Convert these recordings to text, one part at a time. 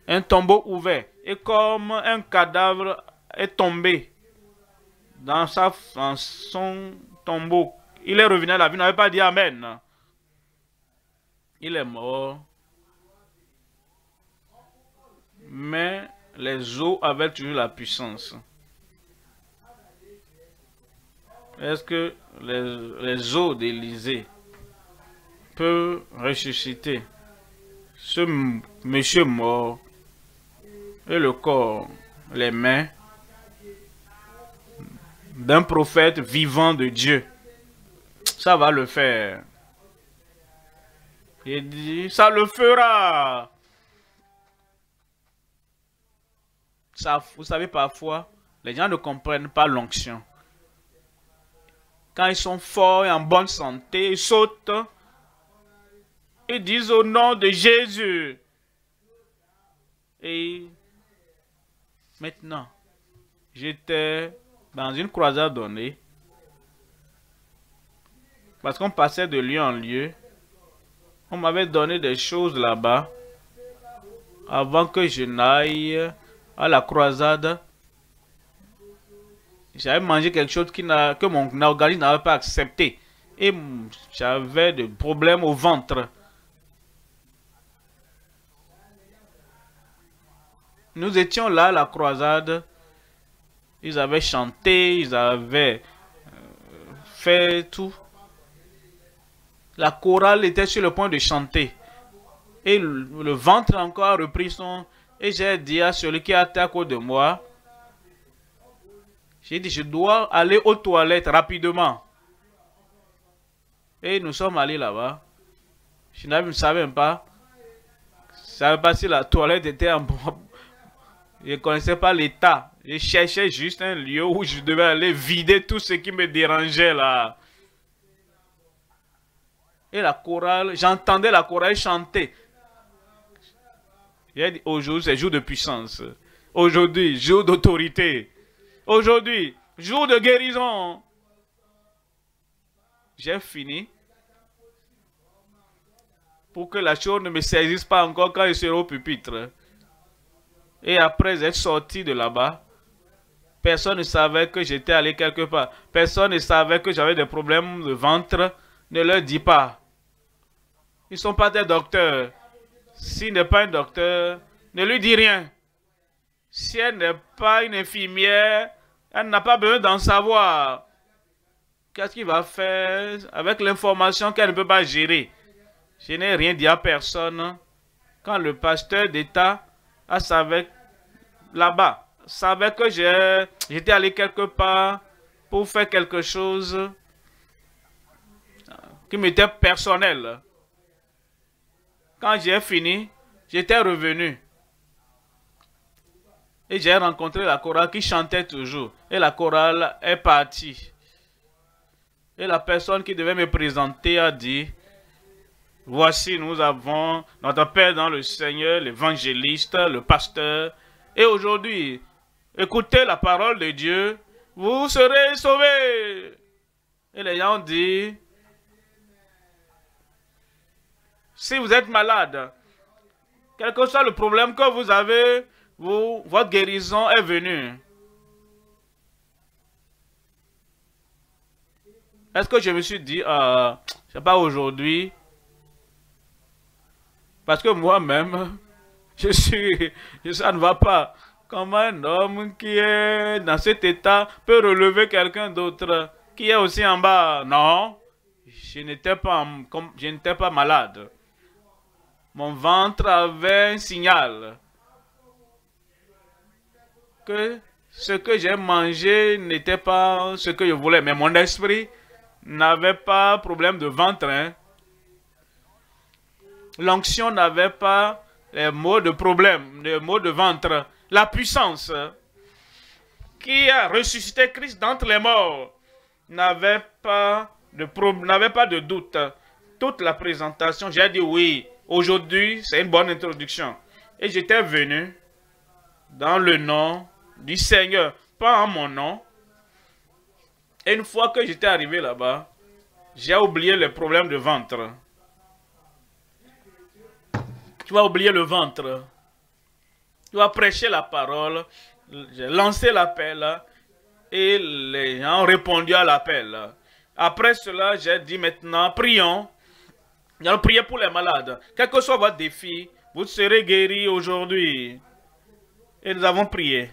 un tombeau ouvert. Et comme un cadavre est tombé dans son tombeau, il est revenu à la vie, il n'avait pas dit Amen. Il est mort. Mais les eaux avaient toujours la puissance. Est-ce que les eaux d'Élysée peuvent ressusciter ce monsieur mort et le corps, les mains d'un prophète vivant de Dieu? Ça va le faire. Il dit, ça le fera. Ça, vous savez, parfois, les gens ne comprennent pas l'onction. Quand ils sont forts et en bonne santé, ils sautent. Ils disent au nom de Jésus. Et maintenant, j'étais dans une croisade donnée. Parce qu'on passait de lieu en lieu. On m'avait donné des choses là-bas. Avant que je n'aille à la croisade. J'avais mangé quelque chose que mon organisme n'avait pas accepté. Et j'avais des problèmes au ventre. Nous étions là à la croisade. Ils avaient chanté, ils avaient fait tout. La chorale était sur le point de chanter. Et le ventre encore a repris son... Et j'ai dit à celui qui était à côté de moi, j'ai dit, je dois aller aux toilettes rapidement. Et nous sommes allés là-bas. Je ne savais même pas. Je ne savais pas si la toilette était en... Je ne connaissais pas l'état. Je cherchais juste un lieu où je devais aller vider tout ce qui me dérangeait là. Et la chorale, j'entendais la chorale chanter. J'ai dit, aujourd'hui, c'est jour de puissance. Aujourd'hui, jour d'autorité. Aujourd'hui, jour de guérison. J'ai fini. Pour que la chose ne me saisisse pas encore quand je serai au pupitre. Et après être sorti de là-bas, personne ne savait que j'étais allé quelque part. Personne ne savait que j'avais des problèmes de ventre. Ne leur dis pas. Ils ne sont pas des docteurs. S'il n'est pas un docteur, ne lui dis rien. Si elle n'est pas une infirmière, elle n'a pas besoin d'en savoir. Qu'est-ce qu'il va faire avec l'information qu'elle ne peut pas gérer? Je n'ai rien dit à personne. Quand le pasteur d'État savait là-bas, savait que j'étais allé quelque part pour faire quelque chose qui m'était personnel. Quand j'ai fini, j'étais revenu. Et j'ai rencontré la chorale qui chantait toujours. Et la chorale est partie. Et la personne qui devait me présenter a dit, voici, nous avons notre Père dans le Seigneur, l'évangéliste, le pasteur. Et aujourd'hui, écoutez la parole de Dieu, vous serez sauvés. Et les gens ont dit, si vous êtes malade, quel que soit le problème que vous avez, votre guérison est venue. Est-ce que je me suis dit, c'est pas aujourd'hui? Parce que moi-même, ça ne va pas. Comment un homme qui est dans cet état peut relever quelqu'un d'autre qui est aussi en bas? Non, je n'étais pas malade. Mon ventre avait un signal que ce que j'ai mangé n'était pas ce que je voulais. Mais mon esprit n'avait pas problème de ventre. Hein. L'onction n'avait pas les mots de problème, les mots de ventre. La puissance qui a ressuscité Christ d'entre les morts n'avait pas de doute. Toute la présentation, j'ai dit oui. Aujourd'hui, c'est une bonne introduction. Et j'étais venu dans le nom du Seigneur, pas en mon nom. Et une fois que j'étais arrivé là-bas, j'ai oublié les problèmes de ventre. Tu vas oublier le ventre. Tu vas prêcher la parole. J'ai lancé l'appel et les gens ont répondu à l'appel. Après cela, j'ai dit maintenant, prions. Nous allons prier pour les malades. Quel que soit votre défi, vous serez guéris aujourd'hui. Et nous avons prié.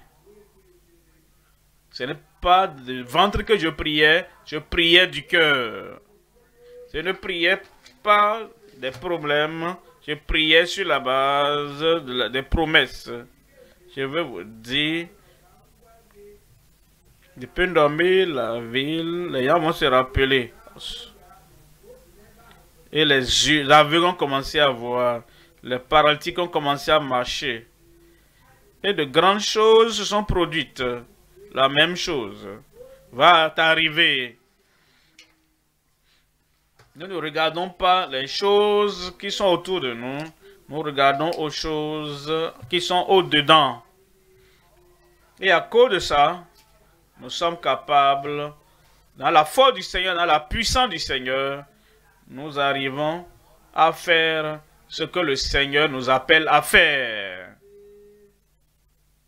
Ce n'est pas du ventre que je priais du cœur. Je ne priais pas des problèmes, je priais sur la base des promesses. Je veux vous dire, depuis dormir la ville, les gens vont se rappeler. Et les aveugles ont commencé à voir. Les paralytiques ont commencé à marcher. Et de grandes choses se sont produites. La même chose va t'arriver. Nous ne regardons pas les choses qui sont autour de nous. Nous regardons aux choses qui sont au-dedans. Et à cause de ça, nous sommes capables, dans la force du Seigneur, dans la puissance du Seigneur, nous arrivons à faire ce que le Seigneur nous appelle à faire.